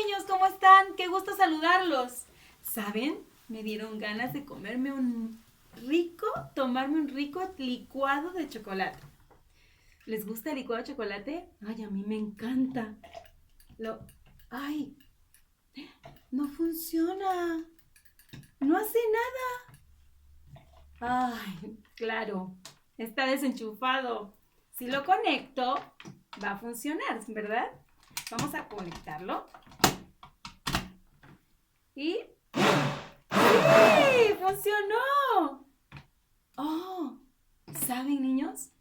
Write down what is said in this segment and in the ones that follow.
niños, ¿cómo están? Qué gusto saludarlos. ¿Saben? Me dieron ganas de tomarme un rico licuado de chocolate. ¿Les gusta el licuado de chocolate? Ay, a mí me encanta. Lo... Ay, no funciona. No hace nada. Ay, claro. Está desenchufado. Si lo conecto, va a funcionar, ¿verdad? Vamos a conectarlo. Y... ¡sí! ¡Funcionó! Oh, ¿saben, niños?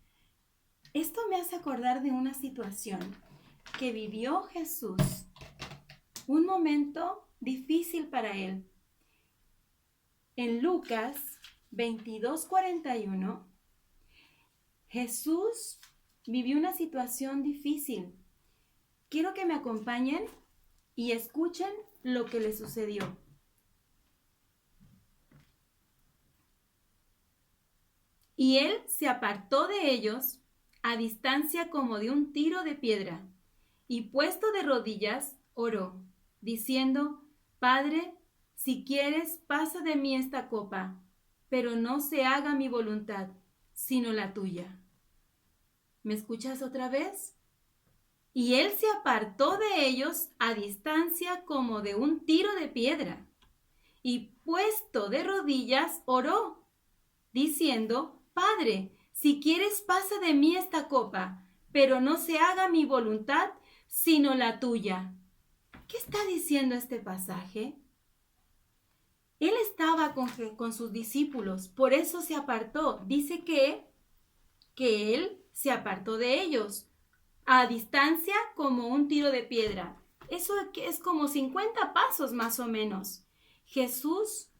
Esto me hace acordar de una situación que vivió Jesús. Un momento difícil para él. En Lucas 22:41, Jesús vivió una situación difícil. Quiero que me acompañen y escuchen lo que le sucedió. Y él se apartó de ellos a distancia como de un tiro de piedra, y puesto de rodillas, oró, diciendo: Padre, si quieres, pasa de mí esta copa, pero no se haga mi voluntad, sino la tuya. ¿Me escuchas otra vez? Y él se apartó de ellos a distancia como de un tiro de piedra, y puesto de rodillas, oró, diciendo: Padre, si quieres, pasa de mí esta copa, pero no se haga mi voluntad, sino la tuya. ¿Qué está diciendo este pasaje? Él estaba con sus discípulos, por eso se apartó. Dice que él se apartó de ellos, a distancia como un tiro de piedra. Eso es como 50 pasos más o menos. Jesús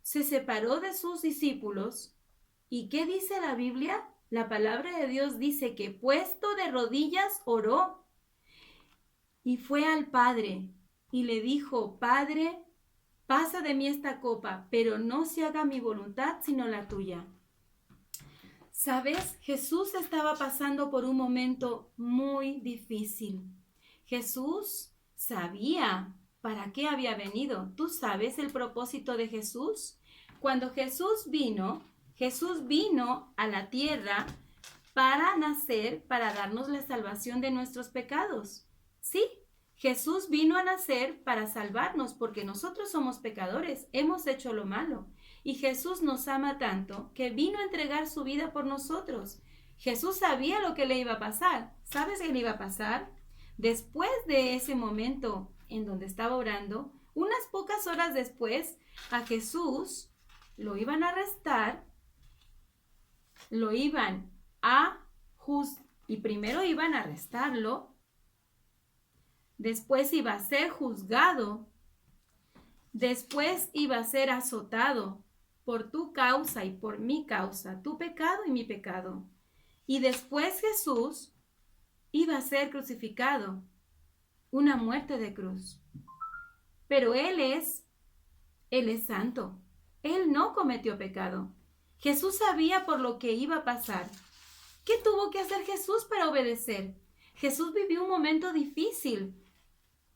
se separó de sus discípulos. ¿Y qué dice la Biblia? La palabra de Dios dice que puesto de rodillas oró y fue al Padre y le dijo: Padre, pasa de mí esta copa, pero no se haga mi voluntad sino la tuya. ¿Sabes? Jesús estaba pasando por un momento muy difícil. Jesús sabía para qué había venido. ¿Tú sabes el propósito de Jesús? Cuando Jesús vino a la tierra para nacer, para darnos la salvación de nuestros pecados. Sí, Jesús vino a nacer para salvarnos porque nosotros somos pecadores, hemos hecho lo malo. Y Jesús nos ama tanto que vino a entregar su vida por nosotros. Jesús sabía lo que le iba a pasar. ¿Sabes qué le iba a pasar? Después de ese momento en donde estaba orando, unas pocas horas después, a Jesús lo iban a arrestar, lo iban a juzgar, y primero iban a arrestarlo, después iba a ser juzgado, después iba a ser azotado por tu causa y por mi causa, tu pecado y mi pecado. Y después Jesús iba a ser crucificado, una muerte de cruz. Pero Él es santo. Él no cometió pecado. Jesús sabía por lo que iba a pasar. ¿Qué tuvo que hacer Jesús para obedecer? Jesús vivió un momento difícil.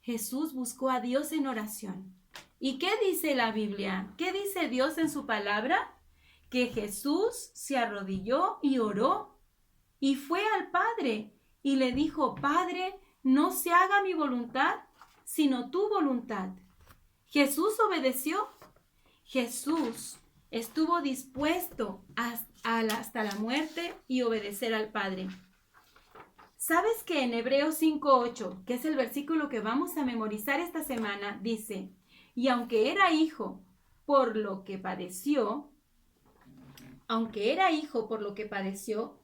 Jesús buscó a Dios en oración. ¿Y qué dice la Biblia? ¿Qué dice Dios en su palabra? Que Jesús se arrodilló y oró y fue al Padre y le dijo: Padre, no se haga mi voluntad, sino tu voluntad. Jesús obedeció. Jesús estuvo dispuesto hasta la muerte y obedecer al Padre. ¿Sabes que en Hebreos 5:8, que es el versículo que vamos a memorizar esta semana, dice: y aunque era hijo por lo que padeció,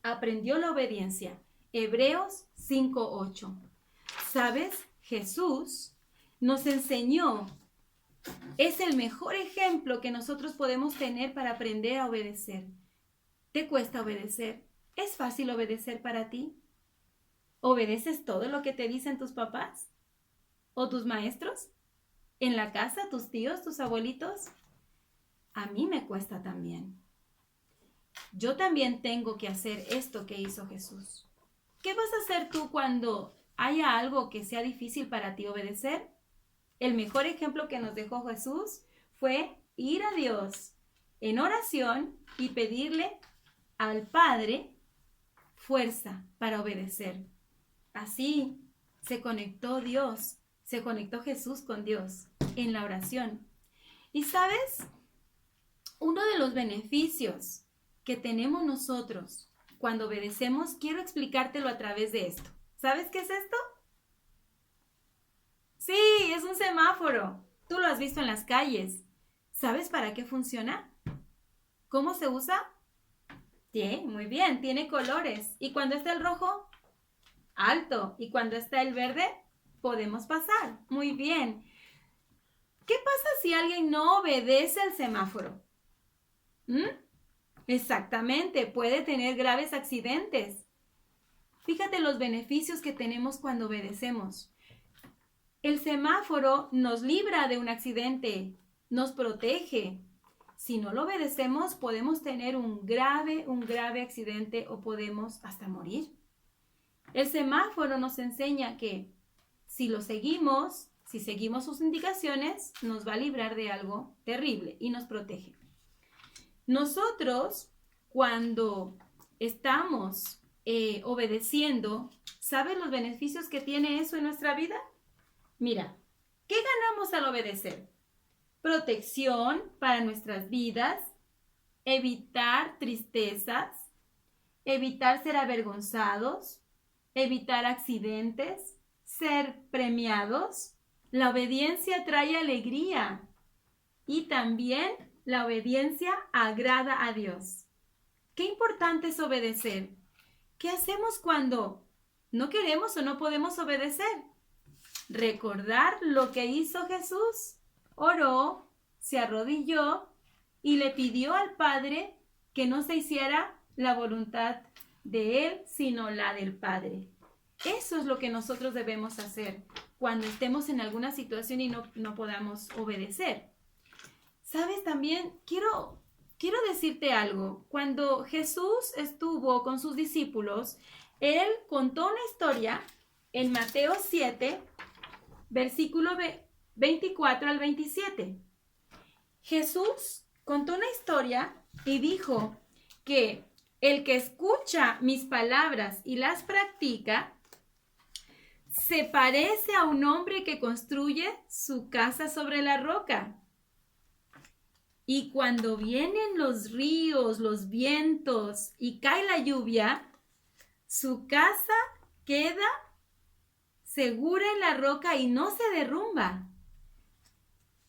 aprendió la obediencia. Hebreos 5:8. ¿Sabes? Jesús nos enseñó. Es el mejor ejemplo que nosotros podemos tener para aprender a obedecer. ¿Te cuesta obedecer? ¿Es fácil obedecer para ti? ¿Obedeces todo lo que te dicen tus papás? ¿O tus maestros? ¿En la casa, tus tíos, tus abuelitos? A mí me cuesta también. Yo también tengo que hacer esto que hizo Jesús. ¿Qué vas a hacer tú cuando haya algo que sea difícil para ti obedecer? El mejor ejemplo que nos dejó Jesús fue ir a Dios en oración y pedirle al Padre fuerza para obedecer. Así se conectó Dios, se conectó Jesús con Dios en la oración. Y sabes, uno de los beneficios que tenemos nosotros cuando obedecemos, quiero explicártelo a través de esto. ¿Sabes qué es esto? Sí, es un semáforo. Tú lo has visto en las calles. ¿Sabes para qué funciona? ¿Cómo se usa? Sí, muy bien, tiene colores. ¿Y cuando está el rojo? Alto. ¿Y cuando está el verde? Podemos pasar. Muy bien. ¿Qué pasa si alguien no obedece al semáforo? Exactamente, puede tener graves accidentes. Fíjate los beneficios que tenemos cuando obedecemos. El semáforo nos libra de un accidente, nos protege. Si no lo obedecemos, podemos tener un grave accidente o podemos hasta morir. El semáforo nos enseña que si lo seguimos, si seguimos sus indicaciones, nos va a librar de algo terrible y nos protege. Nosotros, cuando estamos obedeciendo, ¿sabes los beneficios que tiene eso en nuestra vida? Mira, ¿qué ganamos al obedecer? Protección para nuestras vidas, evitar tristezas, evitar ser avergonzados, evitar accidentes, ser premiados. La obediencia trae alegría y también la obediencia agrada a Dios. Qué importante es obedecer. ¿Qué hacemos cuando no queremos o no podemos obedecer? Recordar lo que hizo Jesús. Oró, se arrodilló y le pidió al Padre que no se hiciera la voluntad de Él, sino la del Padre. Eso es lo que nosotros debemos hacer cuando estemos en alguna situación y no podamos obedecer. ¿Sabes? También quiero decirte algo. Cuando Jesús estuvo con sus discípulos, Él contó una historia en Mateo 7, versículo 24 al 27. Jesús contó una historia y dijo que el que escucha mis palabras y las practica se parece a un hombre que construye su casa sobre la roca. Y cuando vienen los ríos, los vientos y cae la lluvia, su casa queda segura en la roca y no se derrumba.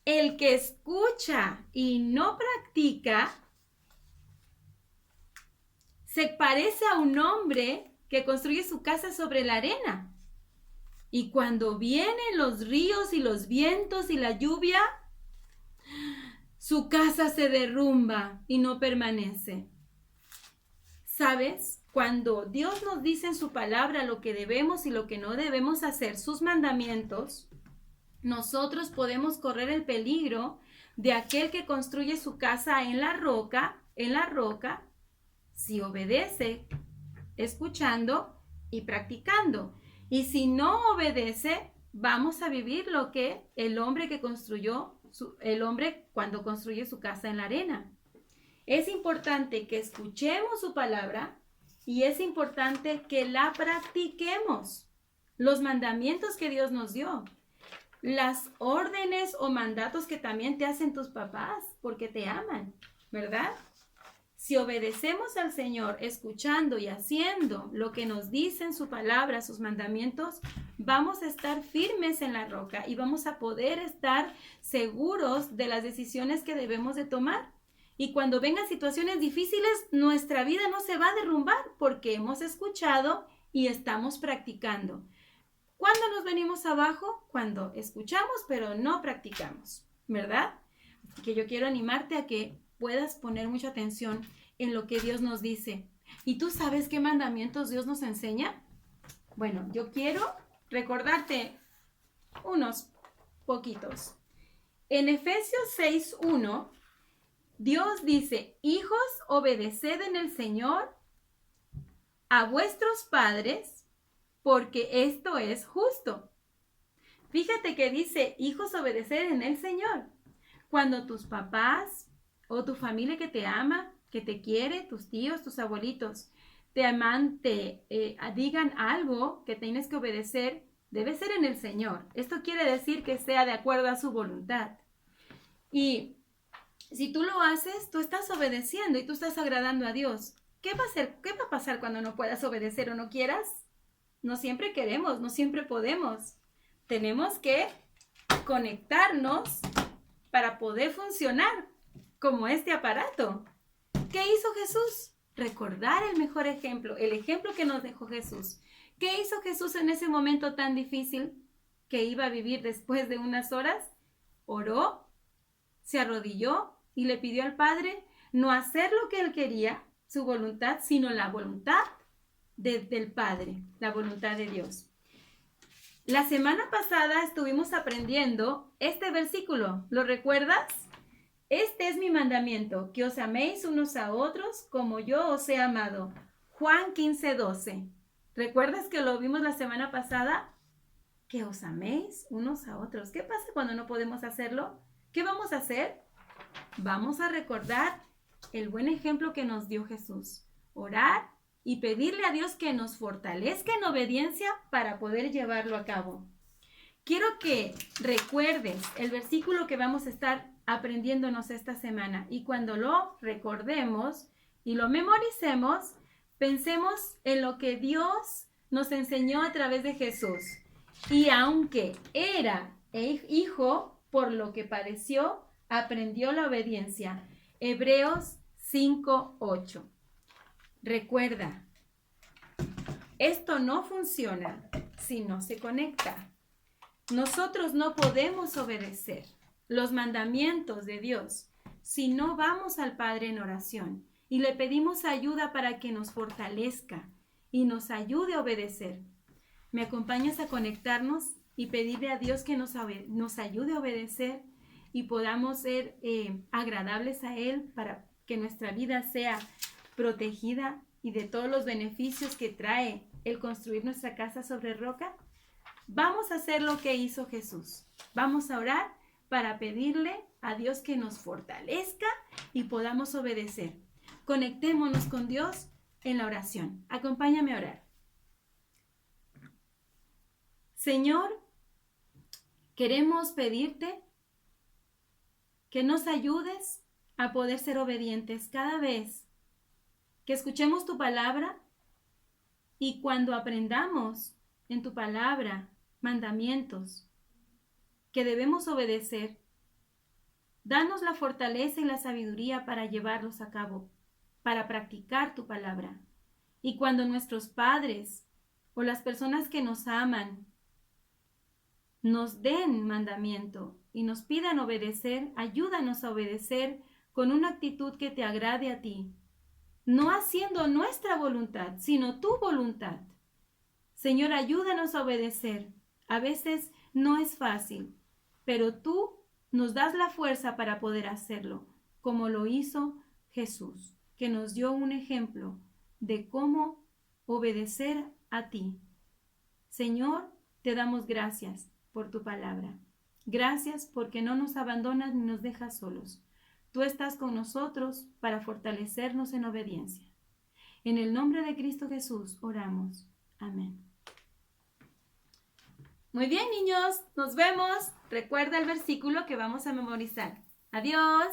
El que escucha y no practica se parece a un hombre que construye su casa sobre la arena. Y cuando vienen los ríos y los vientos y la lluvia, su casa se derrumba y no permanece. ¿Sabes? Cuando Dios nos dice en su palabra lo que debemos y lo que no debemos hacer, sus mandamientos, nosotros podemos correr el peligro de aquel que construye su casa en la roca, si obedece, escuchando y practicando. Y si no obedece, vamos a vivir lo que el hombre cuando construye su casa en la arena. Es importante que escuchemos su palabra y es importante que la practiquemos. Los mandamientos que Dios nos dio, las órdenes o mandatos que también te hacen tus papás porque te aman, ¿verdad? Si obedecemos al Señor, escuchando y haciendo lo que nos dicen su palabra, sus mandamientos, vamos a estar firmes en la roca y vamos a poder estar seguros de las decisiones que debemos de tomar. Y cuando vengan situaciones difíciles, nuestra vida no se va a derrumbar porque hemos escuchado y estamos practicando. ¿Cuándo nos venimos abajo? Cuando escuchamos pero no practicamos, ¿verdad? Así que yo quiero animarte a que puedas poner mucha atención en lo que Dios nos dice. ¿Y tú sabes qué mandamientos Dios nos enseña? Bueno, yo quiero recordarte unos poquitos. En Efesios 6:1, Dios dice: hijos, obedeced en el Señor a vuestros padres, porque esto es justo. Fíjate que dice, hijos, obedecer en el Señor. Cuando tus papás o tu familia que te ama, que te quiere, tus tíos, tus abuelitos, te aman, digan algo que tienes que obedecer, debe ser en el Señor. Esto quiere decir que sea de acuerdo a su voluntad. Y si tú lo haces, tú estás obedeciendo y tú estás agradando a Dios. ¿Qué va a pasar cuando no puedas obedecer o no quieras? No siempre queremos, no siempre podemos. Tenemos que conectarnos para poder funcionar como este aparato. ¿Qué hizo Jesús? Recordar el mejor ejemplo, el ejemplo que nos dejó Jesús. ¿Qué hizo Jesús en ese momento tan difícil que iba a vivir después de unas horas? Oró, se arrodilló y le pidió al Padre no hacer lo que él quería, su voluntad, sino la voluntad del Padre, la voluntad de Dios. La semana pasada estuvimos aprendiendo este versículo. ¿Lo recuerdas? Este es mi mandamiento, que os améis unos a otros como yo os he amado. Juan 15:12. ¿Recuerdas que lo vimos la semana pasada? Que os améis unos a otros. ¿Qué pasa cuando no podemos hacerlo? ¿Qué vamos a hacer? Vamos a recordar el buen ejemplo que nos dio Jesús. Orar y pedirle a Dios que nos fortalezca en obediencia para poder llevarlo a cabo. Quiero que recuerdes el versículo que vamos a estar aprendiéndonos esta semana y cuando lo recordemos y lo memoricemos, pensemos en lo que Dios nos enseñó a través de Jesús. Y aunque era hijo, por lo que pareció, aprendió la obediencia. Hebreos 5:8. Recuerda, esto no funciona si no se conecta. Nosotros no podemos obedecer los mandamientos de Dios si no vamos al Padre en oración y le pedimos ayuda para que nos fortalezca y nos ayude a obedecer. ¿Me acompañas a conectarnos y pedirle a Dios que nos ayude a obedecer y podamos ser agradables a Él para que nuestra vida sea protegida y de todos los beneficios que trae el construir nuestra casa sobre roca? Vamos a hacer lo que hizo Jesús. Vamos a orar para pedirle a Dios que nos fortalezca y podamos obedecer. Conectémonos con Dios en la oración. Acompáñame a orar. Señor, queremos pedirte que nos ayudes a poder ser obedientes cada vez que escuchemos tu palabra y cuando aprendamos en tu palabra mandamientos que debemos obedecer, danos la fortaleza y la sabiduría para llevarlos a cabo, para practicar tu palabra. Y cuando nuestros padres o las personas que nos aman nos den mandamiento y nos pidan obedecer, ayúdanos a obedecer con una actitud que te agrade a ti, no haciendo nuestra voluntad, sino tu voluntad. Señor, ayúdanos a obedecer. A veces no es fácil, pero tú nos das la fuerza para poder hacerlo, como lo hizo Jesús, que nos dio un ejemplo de cómo obedecer a ti. Señor, te damos gracias por tu palabra. Gracias porque no nos abandonas ni nos dejas solos. Tú estás con nosotros para fortalecernos en obediencia. En el nombre de Cristo Jesús oramos. Amén. Muy bien, niños, nos vemos. Recuerda el versículo que vamos a memorizar. Adiós.